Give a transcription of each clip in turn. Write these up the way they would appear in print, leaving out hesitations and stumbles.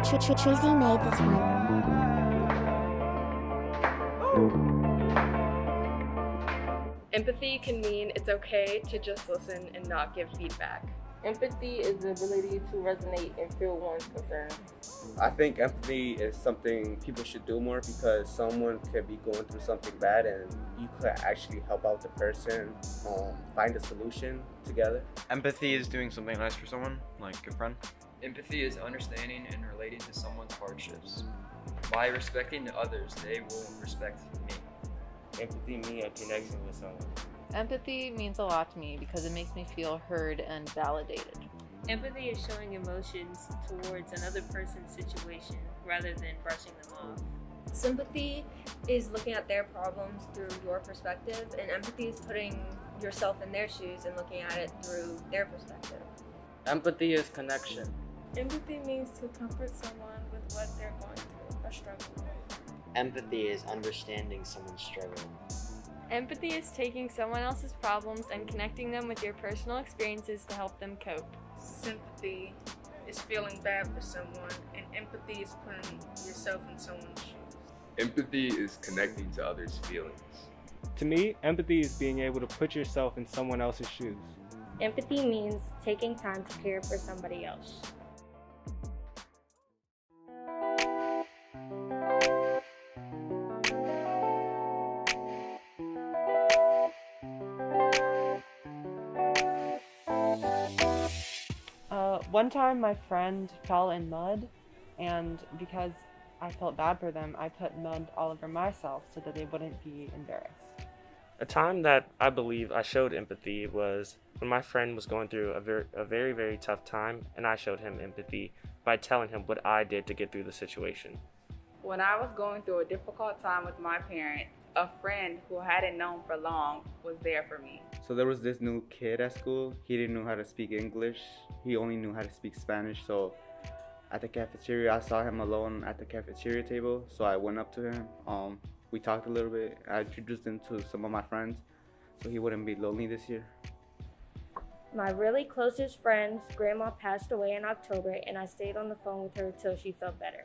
Trizzy made this one. Empathy can mean it's okay to just listen and not give feedback. Empathy is the ability to resonate and feel one's concerns. I think empathy is something people should do more because someone could be going through something bad and you could actually help out the person, find a solution together. Empathy is doing something nice for someone, like a friend. Empathy is understanding and relating to someone's hardships. By respecting others, they will respect me. Empathy means a connection with someone. Empathy means a lot to me because it makes me feel heard and validated. Empathy is showing emotions towards another person's situation rather than brushing them off. Sympathy is looking at their problems through your perspective, and empathy is putting yourself in their shoes and looking at it through their perspective. Empathy is connection. Empathy means to comfort someone with what they're going through or struggling with. Empathy is understanding someone's struggle. Empathy is taking someone else's problems and connecting them with your personal experiences to help them cope. Sympathy is feeling bad for someone, and empathy is putting yourself in someone's shoes. Empathy is connecting to others' feelings. To me, empathy is being able to put yourself in someone else's shoes. Empathy means taking time to care for somebody else. One time my friend fell in mud, and because I felt bad for them, I put mud all over myself so that they wouldn't be embarrassed. A time that I believe I showed empathy was when my friend was going through a very tough time, and I showed him empathy by telling him what I did to get through the situation. When I was going through a difficult time with my parents, a friend who I hadn't known for long was there for me. So there was this new kid at school. He didn't know how to speak English. He only knew how to speak Spanish. So at the cafeteria, I saw him alone at the cafeteria table. So I went up to him. We talked a little bit. I introduced him to some of my friends so he wouldn't be lonely this year. My really closest friend's grandma passed away in October, and I stayed on the phone with her till she felt better.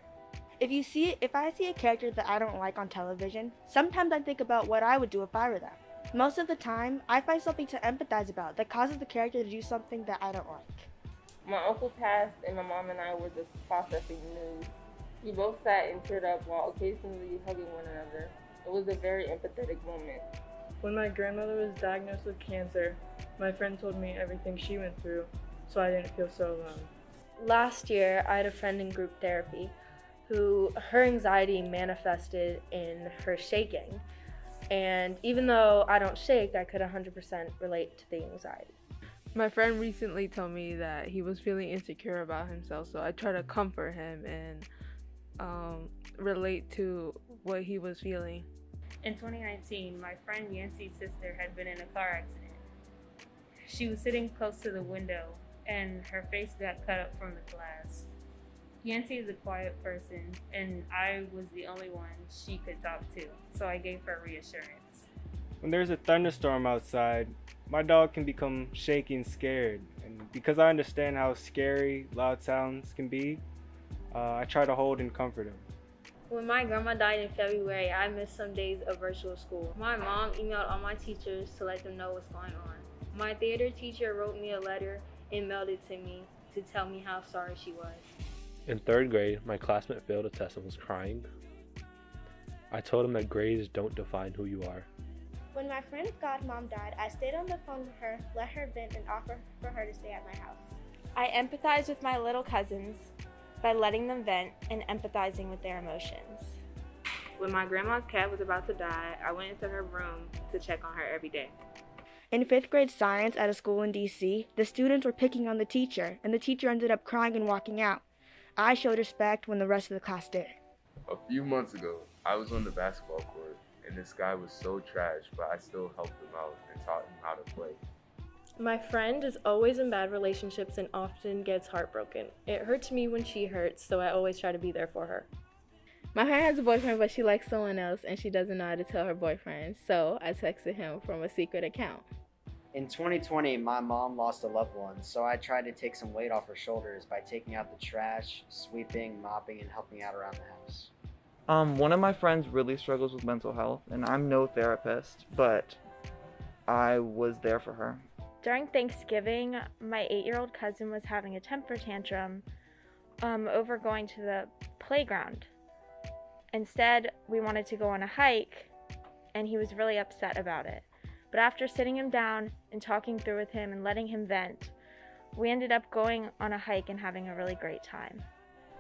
If I see a character that I don't like on television, sometimes I think about what I would do if I were them. Most of the time, I find something to empathize about that causes the character to do something that I don't like. My uncle passed, and my mom and I were just processing news. We both sat and teared up while occasionally hugging one another. It was a very empathetic moment. When my grandmother was diagnosed with cancer, my friend told me everything she went through, so I didn't feel so alone. Last year, I had a friend in group therapy who her anxiety manifested in her shaking. And even though I don't shake, I could 100% relate to the anxiety. My friend recently told me that he was feeling insecure about himself, so I tried to comfort him and relate to what he was feeling. In 2019, my friend Yancey's sister had been in a car accident. She was sitting close to the window, and her face got cut up from the glass. Yancey is a quiet person, and I was the only one she could talk to, so I gave her reassurance. When there's a thunderstorm outside, my dog can become shaky and scared, and because I understand how scary loud sounds can be, I try to hold and comfort him. When my grandma died in February, I missed some days of virtual school. My mom emailed all my teachers to let them know what's going on. My theater teacher wrote me a letter and mailed it to me to tell me how sorry she was. In third grade, my classmate failed a test and was crying. I told him that grades don't define who you are. When my friend's godmom died, I stayed on the phone with her, let her vent, and offered for her to stay at my house. I empathize with my little cousins by letting them vent and empathizing with their emotions. When my grandma's cat was about to die, I went into her room to check on her every day. In 5th grade science at a school in DC, the students were picking on the teacher, and the teacher ended up crying and walking out. I showed respect when the rest of the class did. A few months ago, I was on the basketball court, and this guy was so trash, but I still helped him out and taught him how to play. My friend is always in bad relationships and often gets heartbroken. It hurts me when she hurts, so I always try to be there for her. My friend has a boyfriend, but she likes someone else, and she doesn't know how to tell her boyfriend, so I texted him from a secret account. In 2020, my mom lost a loved one, so I tried to take some weight off her shoulders by taking out the trash, sweeping, mopping, and helping out around the house. One of my friends really struggles with mental health, and I'm no therapist, but I was there for her. During Thanksgiving, my 8-year-old cousin was having a temper tantrum over going to the playground. Instead, we wanted to go on a hike, and he was really upset about it. But after sitting him down and talking through with him and letting him vent, we ended up going on a hike and having a really great time.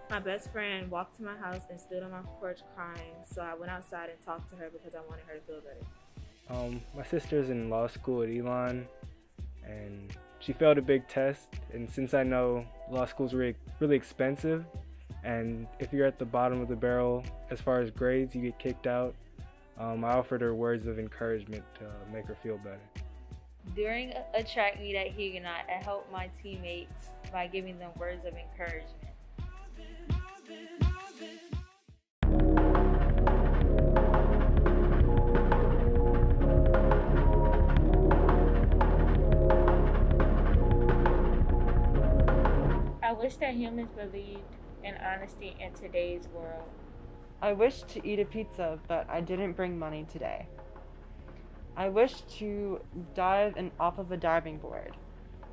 My best friend walked to my house and stood on my porch crying, so I went outside and talked to her because I wanted her to feel better. My sister's in law school at Elon, and she failed a big test, and since I know law school's really expensive, and if you're at the bottom of the barrel as far as grades, you get kicked out, I offered her words of encouragement to make her feel better. During a track meet at Huguenot, I helped my teammates by giving them words of encouragement. I wish that humans believed in honesty in today's world. I wish to eat a pizza, but I didn't bring money today. I wish to dive off of a diving board,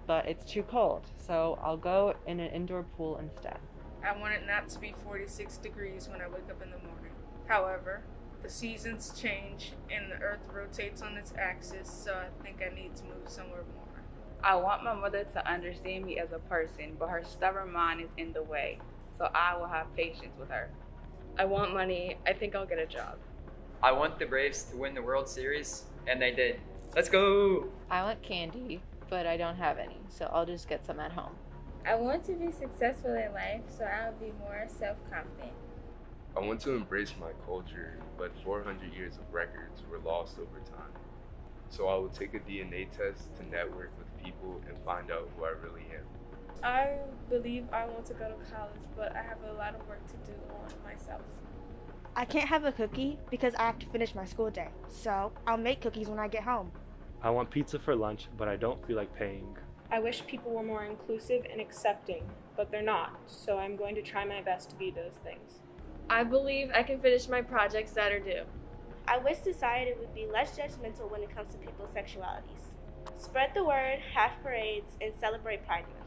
but it's too cold, so I'll go in an indoor pool instead. I want it not to be 46 degrees when I wake up in the morning. However, the seasons change and the earth rotates on its axis, so I think I need to move somewhere more. I want my mother to understand me as a person, but her stubborn mind is in the way, so I will have patience with her. I want money. I think I'll get a job. I want the Braves to win the World Series, and they did. Let's go! I want candy, but I don't have any, so I'll just get some at home. I want to be successful in life, so I'll be more self-confident. I want to embrace my culture, but 400 years of records were lost over time. So I will take a DNA test to network with people and find out who I really am. I believe I want to go to college, but I have a lot of work to do on myself. I can't have a cookie because I have to finish my school day, so I'll make cookies when I get home. I want pizza for lunch, but I don't feel like paying. I wish people were more inclusive and accepting, but they're not, so I'm going to try my best to be those things. I believe I can finish my projects that are due. I wish society would be less judgmental when it comes to people's sexualities. Spread the word, have parades, and celebrate Pride Month.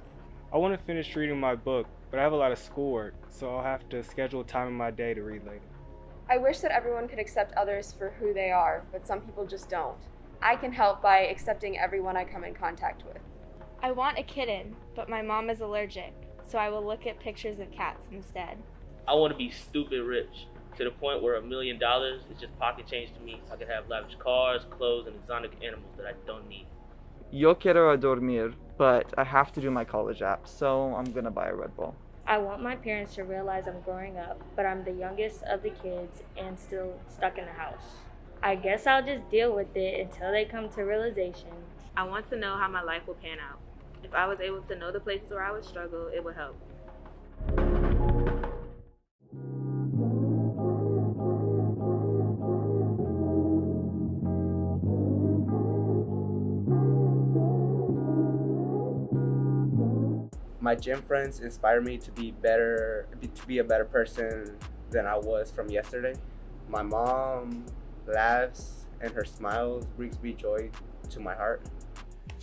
I want to finish reading my book, but I have a lot of schoolwork, so I'll have to schedule time in my day to read later. I wish that everyone could accept others for who they are, but some people just don't. I can help by accepting everyone I come in contact with. I want a kitten, but my mom is allergic, so I will look at pictures of cats instead. I want to be stupid rich, to the point where $1 million is just pocket change to me. I could have lavish cars, clothes, and exotic animals that I don't need. Yo quiero dormir, but I have to do my college app, so I'm gonna buy a Red Bull. I want my parents to realize I'm growing up, but I'm the youngest of the kids and still stuck in the house. I guess I'll just deal with it until they come to realization. I want to know how my life will pan out. If I was able to know the places where I would struggle, it would help. My gym friends inspire me to be a better person than I was from yesterday. My mom laughs and her smile brings me joy to my heart.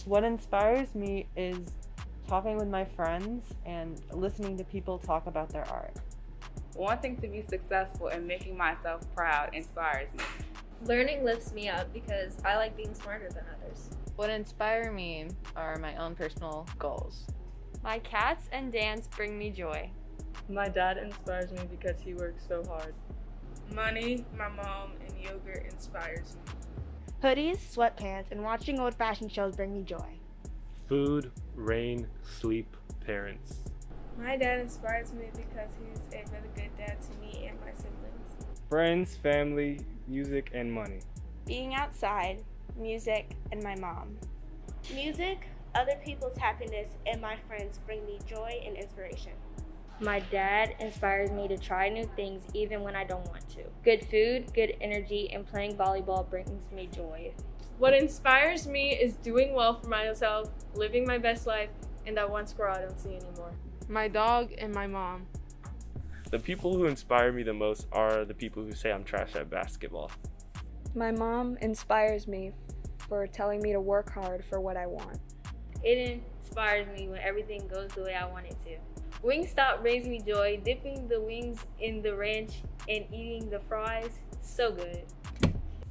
What inspires me is talking with my friends and listening to people talk about their art. Wanting to be successful and making myself proud inspires me. Learning lifts me up because I like being smarter than others. What inspire me are my own personal goals. My cats and dance bring me joy. My dad inspires me because he works so hard. Money, my mom, and yogurt inspires me. Hoodies, sweatpants, and watching old fashion shows bring me joy. Food, rain, sleep, parents. My dad inspires me because he's a really good dad to me and my siblings. Friends, family, music, and money. Being outside, music, and my mom. Music, other people's happiness, and my friends bring me joy and inspiration. My dad inspires me to try new things even when I don't want to. Good food, good energy, and playing volleyball brings me joy. What inspires me is doing well for myself, living my best life, and that one squirrel I don't see anymore. My dog and my mom. The people who inspire me the most are the people who say I'm trash at basketball. My mom inspires me for telling me to work hard for what I want. It inspires me when everything goes the way I want it to. Wingstop brings me joy. Dipping the wings in the ranch and eating the fries, so good.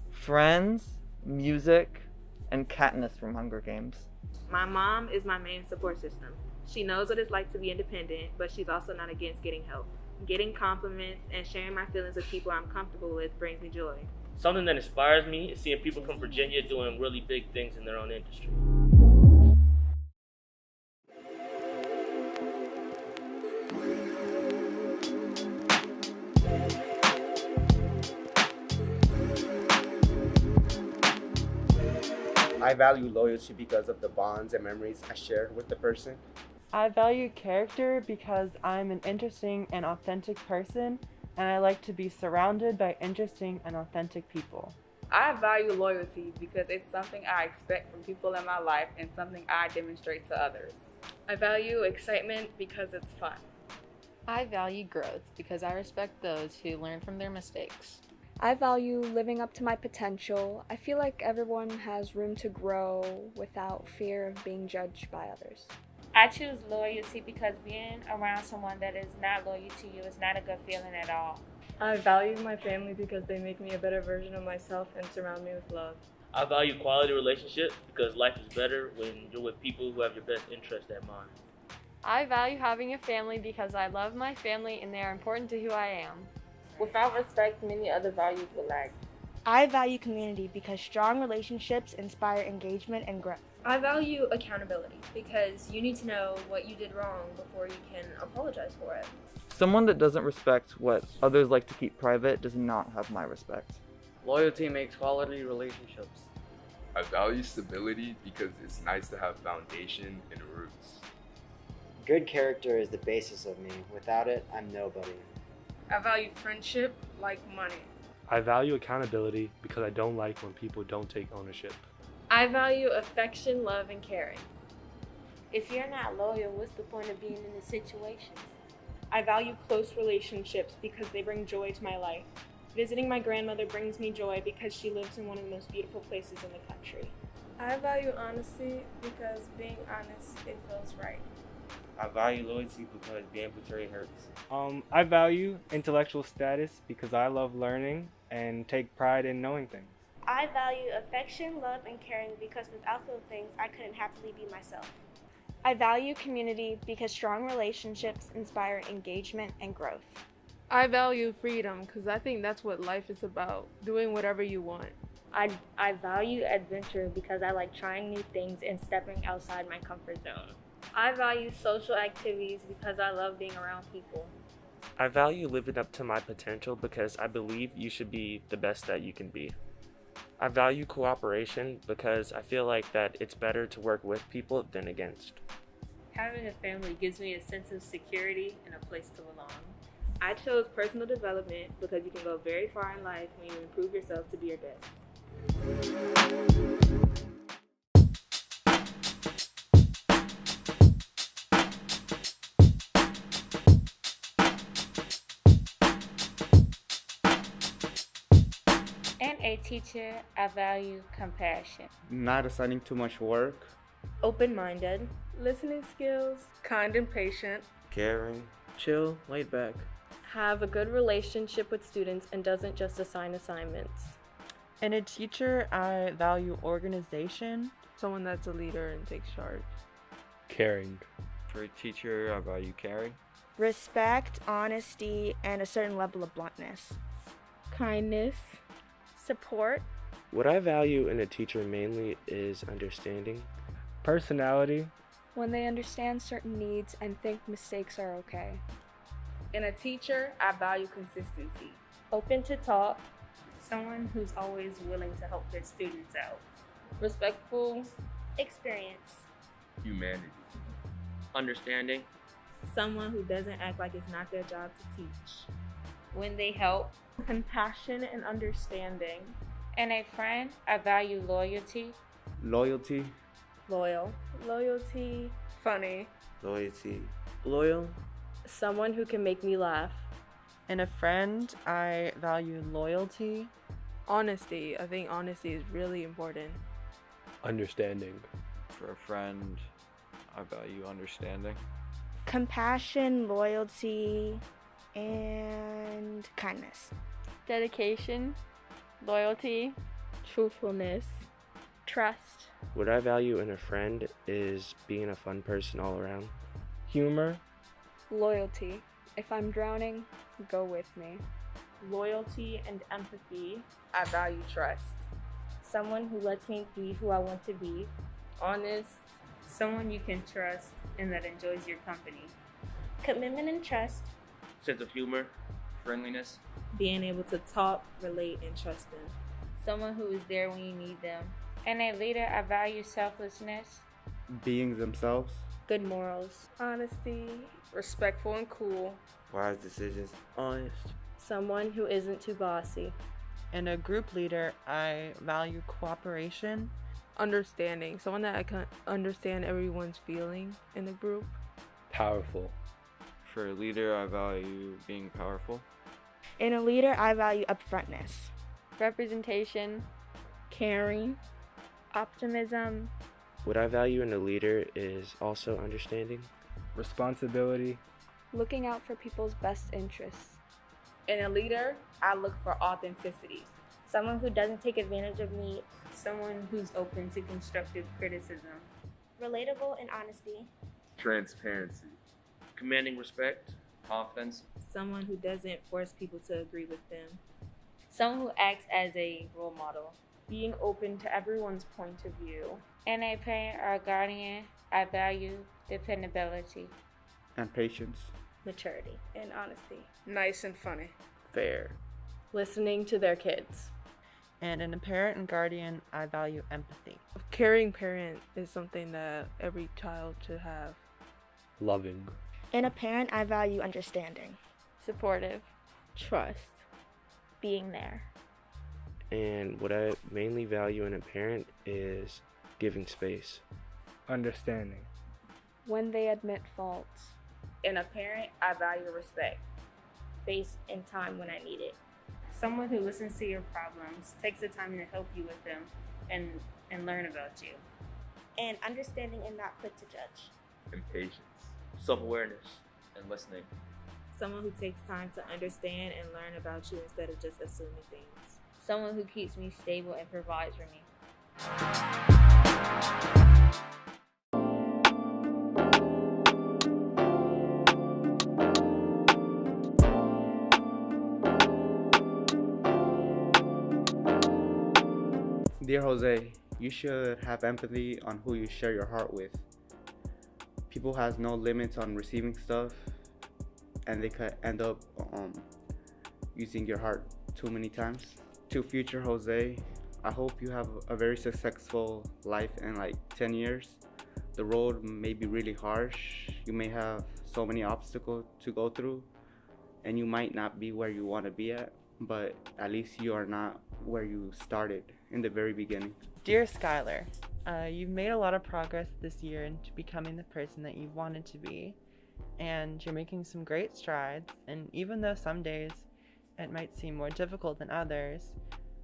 Friends, music, and Katniss from Hunger Games. My mom is my main support system. She knows what it's like to be independent, but she's also not against getting help. Getting compliments and sharing my feelings with people I'm comfortable with brings me joy. Something that inspires me is seeing people from Virginia doing really big things in their own industry. I value loyalty because of the bonds and memories I shared with the person. I value character because I'm an interesting and authentic person, and I like to be surrounded by interesting and authentic people. I value loyalty because it's something I expect from people in my life and something I demonstrate to others. I value excitement because it's fun. I value growth because I respect those who learn from their mistakes. I value living up to my potential. I feel like everyone has room to grow without fear of being judged by others. I choose loyalty because being around someone that is not loyal to you is not a good feeling at all. I value my family because they make me a better version of myself and surround me with love. I value quality relationships because life is better when you're with people who have your best interest at mind. I value having a family because I love my family and they are important to who I am. Without respect, many other values will lack. I value community because strong relationships inspire engagement and growth. I value accountability because you need to know what you did wrong before you can apologize for it. Someone that doesn't respect what others like to keep private does not have my respect. Loyalty makes quality relationships. I value stability because it's nice to have foundation and roots. Good character is the basis of me. Without it, I'm nobody. I value friendship like money. I value accountability because I don't like when people don't take ownership. I value affection, love, and caring. If you're not loyal, what's the point of being in a situation? I value close relationships because they bring joy to my life. Visiting my grandmother brings me joy because she lives in one of the most beautiful places in the country. I value honesty because being honest, it feels right. I value loyalty because being betrayed hurts. I value intellectual status because I love learning and take pride in knowing things. I value affection, love, and caring because without those things, I couldn't happily be myself. I value community because strong relationships inspire engagement and growth. I value freedom because I think that's what life is about, doing whatever you want. I value adventure because I like trying new things and stepping outside my comfort zone. I value social activities because I love being around people. I value living up to my potential because I believe you should be the best that you can be. I value cooperation because I feel like that it's better to work with people than against. Having a family gives me a sense of security and a place to belong. I chose personal development because you can go very far in life when you improve yourself to be your best. And a teacher, I value compassion. Not assigning too much work. Open-minded. Listening skills. Kind and patient. Caring. Chill, laid back. Have a good relationship with students and doesn't just assign assignments. In a teacher, I value organization. Someone that's a leader and takes charge. Caring. For a teacher, I value caring. Respect, honesty, and a certain level of bluntness. Kindness. Support. What I value in a teacher mainly is understanding. Personality. When they understand certain needs and think mistakes are okay. In a teacher, I value consistency. Open to talk. Someone who's always willing to help their students out. Respectful. Experience. Humanity. Understanding. Someone who doesn't act like it's not their job to teach. When they help. Compassion and understanding. In a friend, I value loyalty. Loyalty. Loyal. Loyalty. Funny. Loyalty. Loyal. Someone who can make me laugh. In a friend, I value loyalty. Honesty. I think honesty is really important. Understanding. For a friend, I value understanding. Compassion, loyalty, and kindness. Dedication, loyalty, Truthfulness. trust. What I value in a friend is being a fun person all around. Humor. Loyalty. If I'm drowning, go with me. Loyalty and empathy. I value trust. Someone who lets me be who I want to be. Honest. Someone you can trust and that enjoys your company. Commitment and trust. Sense of humor. Friendliness. Being able to talk, relate, and trust them. Someone who is there when you need them. In a leader, I value selflessness. Being themselves. Good morals. Honesty. Respectful and cool. Wise decisions. Honest. Someone who isn't too bossy. In a group leader, I value cooperation. Understanding. Someone that I can understand everyone's feeling in the group. Powerful. For a leader, I value being powerful. In a leader, I value upfrontness. Representation, Caring. optimism, What I value in a leader is also understanding. Responsibility. Looking out for people's best interests. In a leader, I look for authenticity. Someone who doesn't take advantage of me. Someone who's open to constructive criticism. Relatable and honesty. Transparency. Commanding respect. Confidence. Someone who doesn't force people to agree with them. Someone who acts as a role model. Being open to everyone's point of view. In a parent or guardian, I value dependability. And patience. Maturity. And honesty. Nice and funny. Fair. Listening to their kids. And in a parent and guardian, I value empathy. A caring parent is something that every child should have. Loving. In a parent, I value understanding. supportive, Trust. being there. And what I mainly value in a parent is giving space. Understanding. When they admit faults. In a parent, I value respect. Space and time when I need it. Someone who listens to your problems, takes the time to help you with them, and learn about you. And understanding and not quick to judge. And patience. Self-awareness. And listening. Someone who takes time to understand and learn about you instead of just assuming things. Someone who keeps me stable and provides for me. Dear Jose, you should have empathy on who you share your heart with. People has no limits on receiving stuff, and they could end up using your heart too many times. To future Jose, I hope you have a very successful life in like 10 years. The road may be really harsh. You may have so many obstacles to go through, and you might not be where you want to be at, but at least you are not where you started in the very beginning. Dear Skylar, you've made a lot of progress this year into becoming the person that you wanted to be, and you're making some great strides, and even though some days it might seem more difficult than others,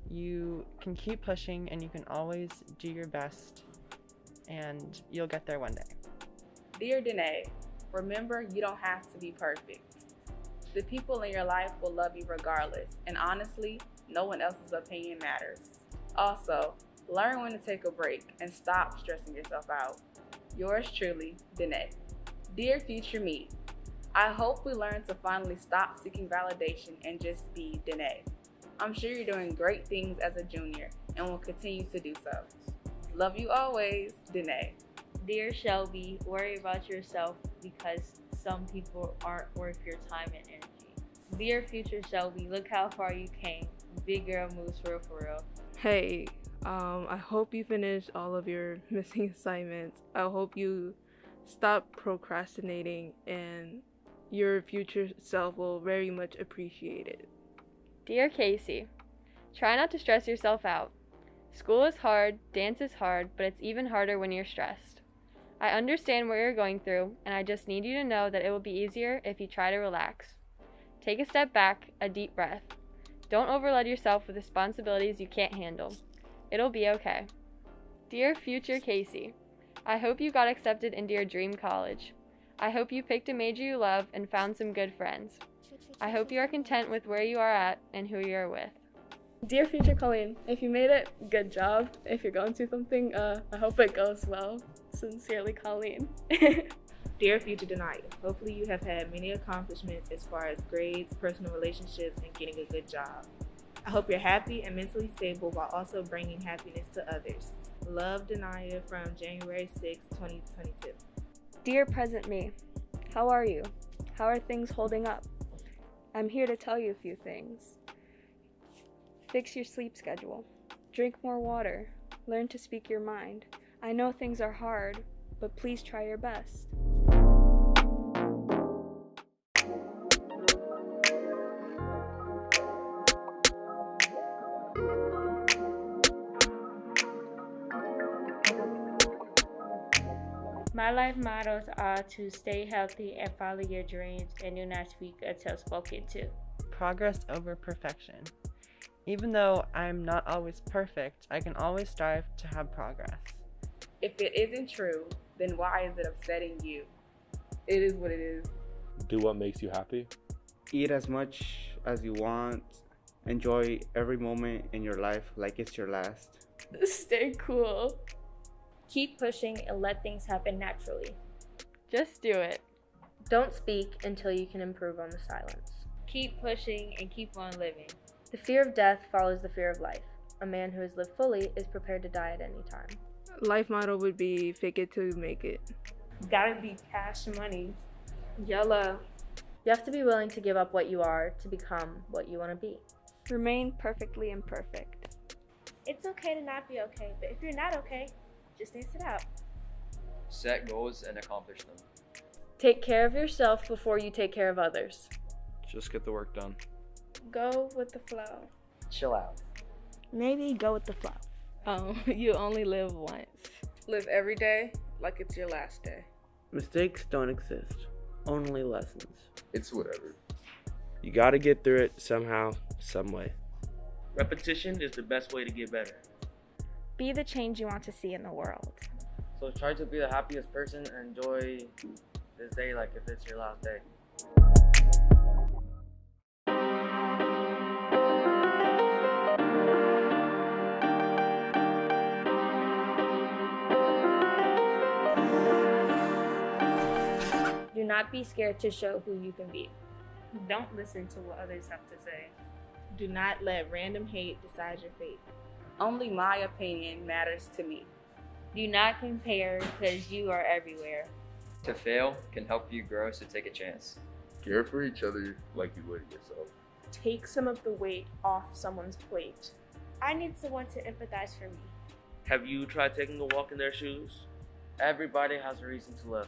you can keep pushing and you can always do your best, and you'll get there one day. Dear Danae, remember you don't have to be perfect. The people in your life will love you regardless, and honestly, no one else's opinion matters. Also, learn when to take a break and stop stressing yourself out. Yours truly, Danae. Dear future me, I hope we learn to finally stop seeking validation and just be Danae. I'm sure you're doing great things as a junior and will continue to do so. Love you always, Danae. Dear Shelby, worry about yourself because some people aren't worth your time and energy. Dear future Shelby, look how far you came. Big girl moves for real. Hey, I hope you finish all of your missing assignments. I hope you stop procrastinating and your future self will very much appreciate it. Dear Casey, Try not to stress yourself out. School is hard, dance is hard, but it's even harder when you're stressed. I understand what you're going through, and I just need you to know that it will be easier if you try to relax. Take a step back, a deep breath. Don't overload yourself with responsibilities you can't handle. It'll be okay. Dear future Casey, I hope you got accepted into your dream college. I hope you picked a major you love and found some good friends. I hope you are content with where you are at and who you are with. Dear future Colleen, if you made it, good job. If you're going through something, I hope it goes well. Sincerely, Colleen. Dear future Denia, hopefully you have had many accomplishments as far as grades, personal relationships, and getting a good job. I hope you're happy and mentally stable while also bringing happiness to others. Love, Denia, from January 6, 2022. Dear present me, how are you? How are things holding up? I'm here to tell you a few things. Fix your sleep schedule. Drink more water. Learn to speak your mind. I know things are hard, but please try your best. My life mottos are to stay healthy and follow your dreams and do not speak until spoken to. Progress over perfection. Even though I'm not always perfect, I can always strive to have progress. If it isn't true, then why is it upsetting you? It is what it is. Do what makes you happy. Eat as much as you want. Enjoy every moment in your life like it's your last. Stay cool. Keep pushing and let things happen naturally. Just do it. Don't speak until you can improve on the silence. Keep pushing and keep on living. The fear of death follows the fear of life. A man who has lived fully is prepared to die at any time. Life motto would be fake it till you make it. Gotta be cash money. YOLO. You have to be willing to give up what you are to become what you want to be. Remain perfectly imperfect. It's okay to not be okay, but if you're not okay, just dance it out. Set goals and accomplish them. Take care of yourself before you take care of others. Just get the work done. Go with the flow. Chill out. Maybe go with the flow. You only live once. Live every day like it's your last day. Mistakes don't exist, only lessons. It's whatever. You gotta get through it somehow, some way. Repetition is the best way to get better. Be the change you want to see in the world. So try to be the happiest person and enjoy this day like if it's your last day. Do not be scared to show who you can be. Don't listen to what others have to say. Do not let random hate decide your fate. Only my opinion matters to me. Do not compare because you are everywhere. To fail can help you grow, so take a chance. Care for each other like you would yourself. Take some of the weight off someone's plate. I need someone to empathize for me. Have you tried taking a walk in their shoes? Everybody has a reason to live.